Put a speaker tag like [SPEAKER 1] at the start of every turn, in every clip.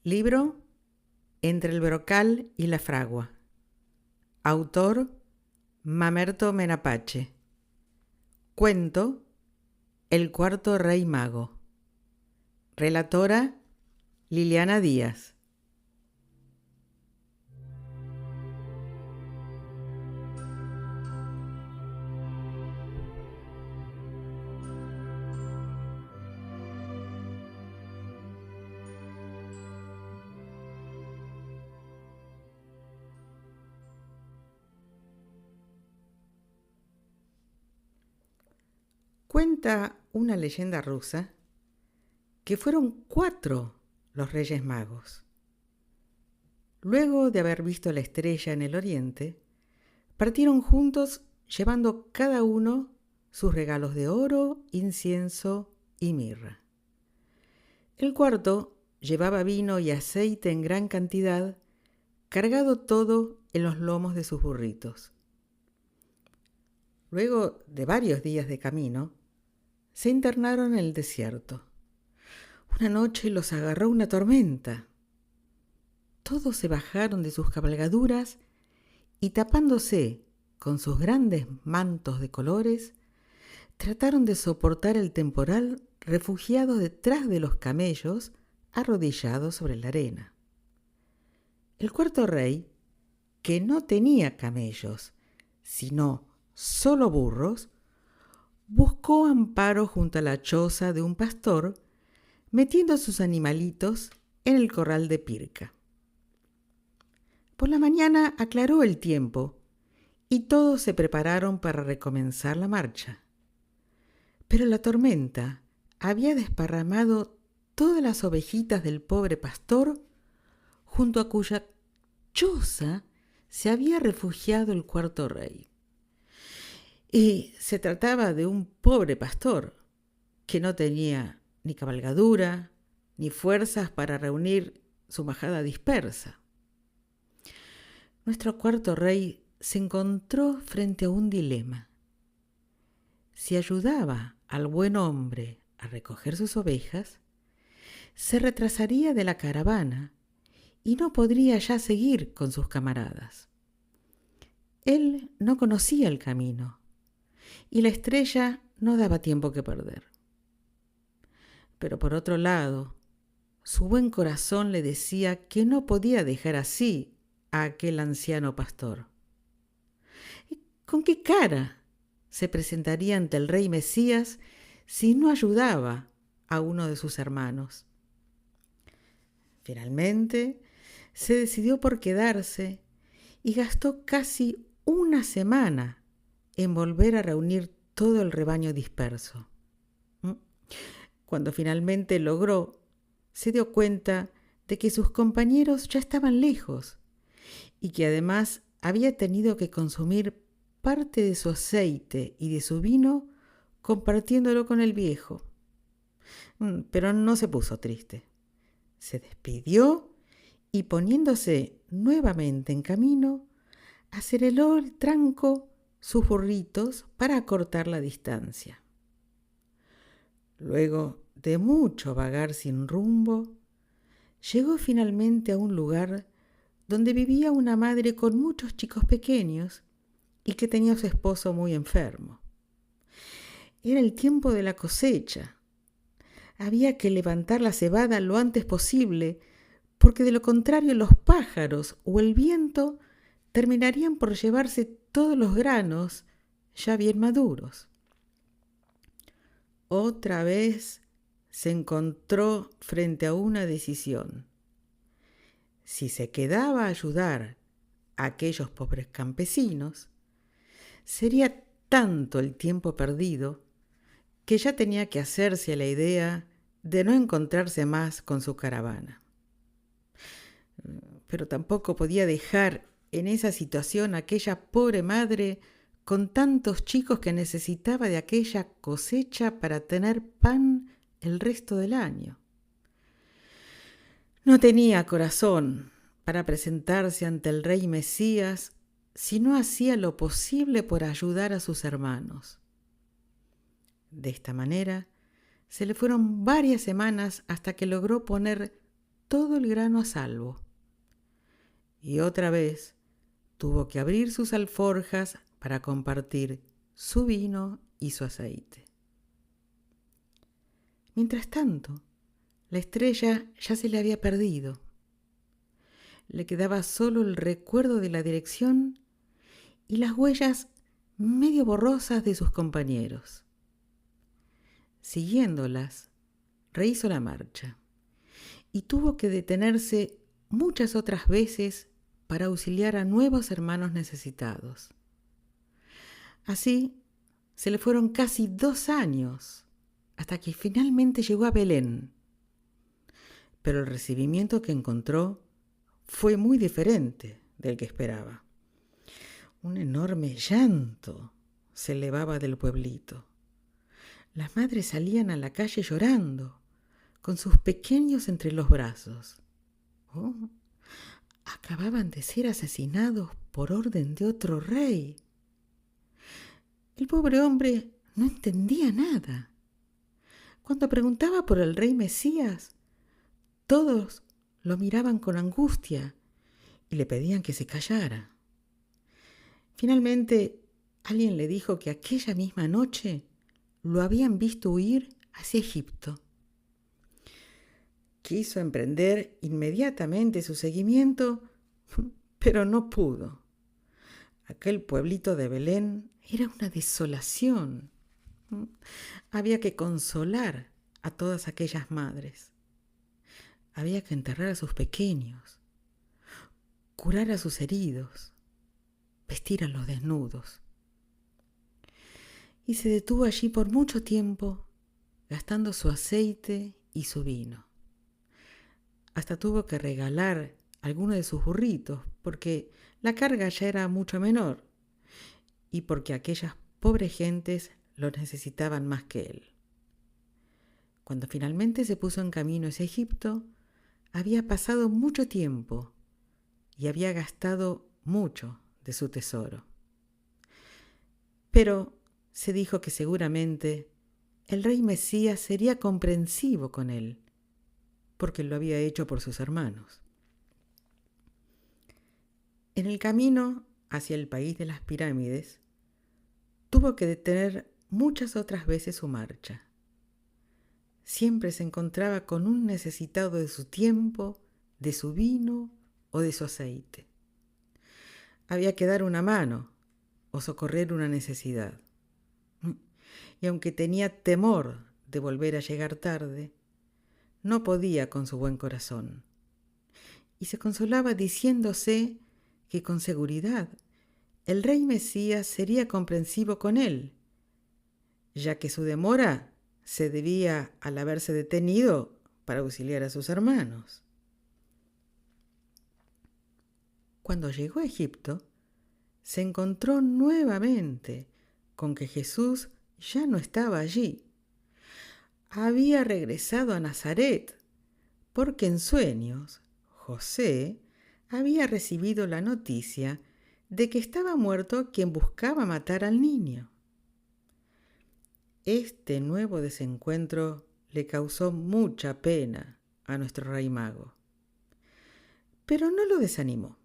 [SPEAKER 1] Libro Entre el brocal y la fragua. Autor Mamerto Menapache. Cuento El cuarto rey mago. Relatora Liliana Díaz. Cuenta una leyenda rusa que fueron 4 los Reyes Magos. Luego de haber visto la estrella en el oriente, partieron juntos llevando cada uno sus regalos de oro, incienso y mirra. El cuarto llevaba vino y aceite en gran cantidad, cargado todo en los lomos de sus burritos. Luego de varios días de camino, se internaron en el desierto. Una noche los agarró una tormenta. Todos se bajaron de sus cabalgaduras y, tapándose con sus grandes mantos de colores, trataron de soportar el temporal refugiados detrás de los camellos arrodillados sobre la arena. El cuarto rey, que no tenía camellos, sino solo burros, buscó amparo junto a la choza de un pastor, metiendo sus animalitos en el corral de Pirca. Por la mañana aclaró el tiempo y todos se prepararon para recomenzar la marcha. Pero la tormenta había desparramado todas las ovejitas del pobre pastor, junto a cuya choza se había refugiado el cuarto rey. Y se trataba de un pobre pastor que no tenía ni cabalgadura ni fuerzas para reunir su majada dispersa. Nuestro cuarto rey se encontró frente a un dilema. Si ayudaba al buen hombre a recoger sus ovejas, se retrasaría de la caravana y no podría ya seguir con sus camaradas. Él no conocía el camino y la estrella no daba tiempo que perder. Pero por otro lado, su buen corazón le decía que no podía dejar así a aquel anciano pastor. ¿Y con qué cara se presentaría ante el rey Mesías si no ayudaba a uno de sus hermanos? Finalmente, se decidió por quedarse y gastó casi una semana en volver a reunir todo el rebaño disperso. Cuando finalmente logró, se dio cuenta de que sus compañeros ya estaban lejos y que además había tenido que consumir parte de su aceite y de su vino compartiéndolo con el viejo. Pero no se puso triste. Se despidió y, poniéndose nuevamente en camino, aceleró el tranco sus burritos para acortar la distancia. Luego de mucho vagar sin rumbo, llegó finalmente a un lugar donde vivía una madre con muchos chicos pequeños y que tenía a su esposo muy enfermo. Era el tiempo de la cosecha. Había que levantar la cebada lo antes posible, porque de lo contrario los pájaros o el viento terminarían por llevarse todos los granos ya bien maduros. Otra vez se encontró frente a una decisión. Si se quedaba a ayudar a aquellos pobres campesinos, sería tanto el tiempo perdido que ya tenía que hacerse a la idea de no encontrarse más con su caravana. Pero tampoco podía dejar en esa situación a aquella pobre madre con tantos chicos que necesitaba de aquella cosecha para tener pan el resto del año. No tenía corazón para presentarse ante el rey Mesías si no hacía lo posible por ayudar a sus hermanos. De esta manera, se le fueron varias semanas hasta que logró poner todo el grano a salvo. Y otra vez tuvo que abrir sus alforjas para compartir su vino y su aceite. Mientras tanto, la estrella ya se le había perdido. Le quedaba solo el recuerdo de la dirección y las huellas medio borrosas de sus compañeros. Siguiéndolas, rehizo la marcha y tuvo que detenerse muchas otras veces para auxiliar a nuevos hermanos necesitados. Así se le fueron casi 2 años hasta que finalmente llegó a Belén. Pero el recibimiento que encontró fue muy diferente del que esperaba. Un enorme llanto se elevaba del pueblito. Las madres salían a la calle llorando, con sus pequeños entre los brazos. Oh, acababan de ser asesinados por orden de otro rey. El pobre hombre no entendía nada. Cuando preguntaba por el rey Mesías, todos lo miraban con angustia y le pedían que se callara. Finalmente, alguien le dijo que aquella misma noche lo habían visto huir hacia Egipto. Quiso emprender inmediatamente su seguimiento, pero no pudo. Aquel pueblito de Belén era una desolación. Había que consolar a todas aquellas madres. Había que enterrar a sus pequeños, curar a sus heridos, vestir a los desnudos. Y se detuvo allí por mucho tiempo, gastando su aceite y su vino. Hasta tuvo que regalar algunos de sus burritos, porque la carga ya era mucho menor y porque aquellas pobres gentes lo necesitaban más que él. Cuando finalmente se puso en camino hacia Egipto, había pasado mucho tiempo y había gastado mucho de su tesoro. Pero se dijo que seguramente el rey Mesías sería comprensivo con él, porque lo había hecho por sus hermanos. En el camino hacia el país de las pirámides, tuvo que detener muchas otras veces su marcha. Siempre se encontraba con un necesitado de su tiempo, de su vino o de su aceite. Había que dar una mano o socorrer una necesidad. Y aunque tenía temor de volver a llegar tarde, no podía con su buen corazón. Y se consolaba diciéndose que con seguridad el rey Mesías sería comprensivo con él, ya que su demora se debía al haberse detenido para auxiliar a sus hermanos. Cuando llegó a Egipto, se encontró nuevamente con que Jesús ya no estaba allí. Había regresado a Nazaret, porque en sueños José había recibido la noticia de que estaba muerto quien buscaba matar al niño. Este nuevo desencuentro le causó mucha pena a nuestro rey mago, pero no lo desanimó.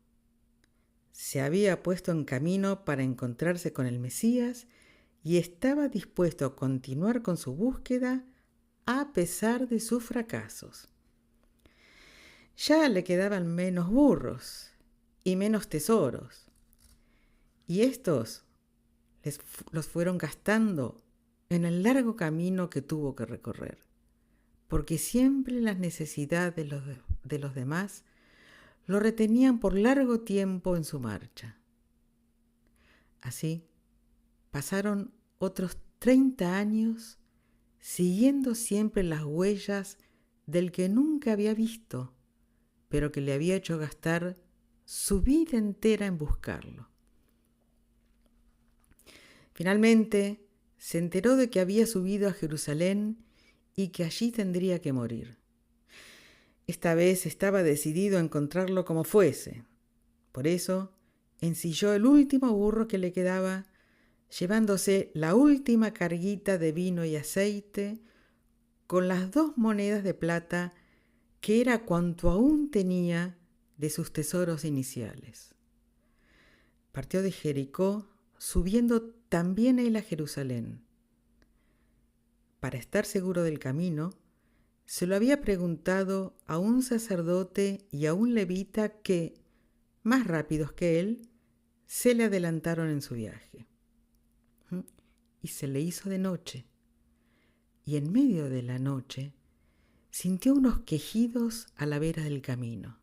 [SPEAKER 1] Se había puesto en camino para encontrarse con el Mesías y estaba dispuesto a continuar con su búsqueda a pesar de sus fracasos. Ya le quedaban menos burros y menos tesoros, y estos los fueron gastando en el largo camino que tuvo que recorrer, porque siempre las necesidades de los demás lo retenían por largo tiempo en su marcha. Así pasaron otros 30 años siguiendo siempre las huellas del que nunca había visto, pero que le había hecho gastar su vida entera en buscarlo. Finalmente se enteró de que había subido a Jerusalén y que allí tendría que morir. Esta vez estaba decidido a encontrarlo como fuese. Por eso ensilló el último burro que le quedaba, llevándose la última carguita de vino y aceite con las 2 monedas de plata que era cuanto aún tenía de sus tesoros iniciales. Partió de Jericó, subiendo también él a Jerusalén. Para estar seguro del camino, se lo había preguntado a un sacerdote y a un levita que, más rápidos que él, se le adelantaron en su viaje. Y se le hizo de noche, y en medio de la noche sintió unos quejidos a la vera del camino.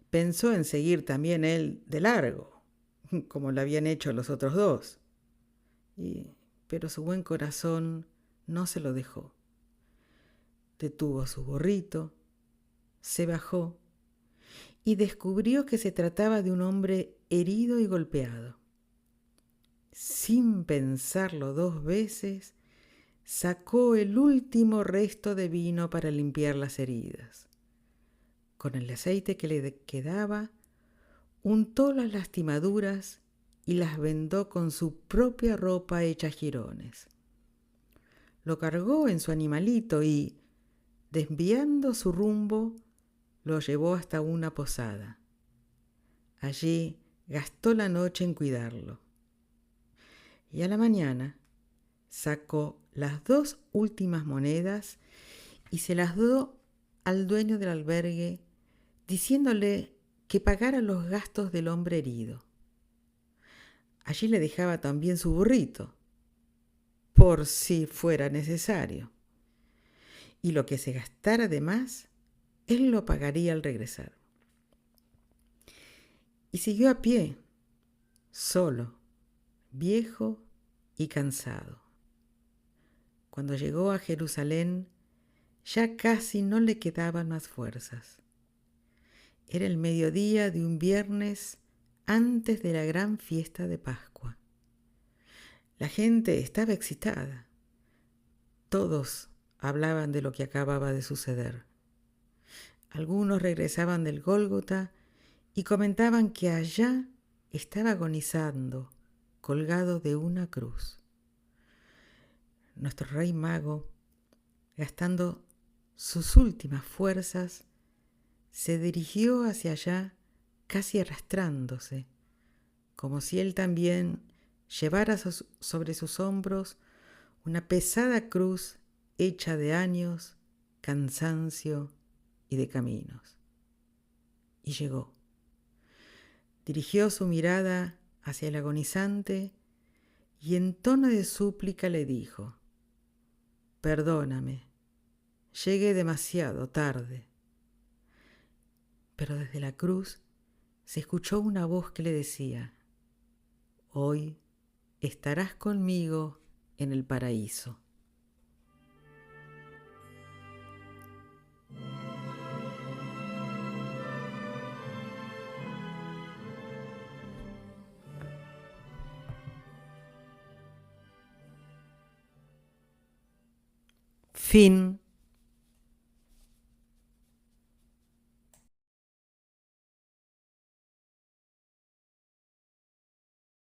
[SPEAKER 1] Pensó en seguir también él de largo, como lo habían hecho los otros dos, pero su buen corazón no se lo dejó. Detuvo su burrito, se bajó y descubrió que se trataba de un hombre herido y golpeado. Sin pensarlo 2 veces, sacó el último resto de vino para limpiar las heridas. Con el aceite que le quedaba, untó las lastimaduras y las vendó con su propia ropa hecha jirones. Lo cargó en su animalito y, desviando su rumbo, lo llevó hasta una posada. Allí gastó la noche en cuidarlo. Y a la mañana sacó las 2 últimas monedas y se las dio al dueño del albergue, diciéndole que pagara los gastos del hombre herido. Allí le dejaba también su burrito, por si fuera necesario. Y lo que se gastara de más, él lo pagaría al regresar. Y siguió a pie, solo, viejo y cansado. Cuando llegó a Jerusalén, ya casi no le quedaban más fuerzas. Era el mediodía de un viernes antes de la gran fiesta de Pascua. La gente estaba excitada. Todos hablaban de lo que acababa de suceder. Algunos regresaban del Gólgota y comentaban que allá estaba agonizando, colgado de una cruz. Nuestro rey mago, gastando sus últimas fuerzas, se dirigió hacia allá casi arrastrándose, como si él también llevara sobre sus hombros una pesada cruz hecha de años, cansancio y de caminos. Y llegó. Dirigió su mirada hacia el agonizante y en tono de súplica le dijo: «Perdóname, llegué demasiado tarde». Pero desde la cruz se escuchó una voz que le decía: «Hoy estarás conmigo en el paraíso». Fin.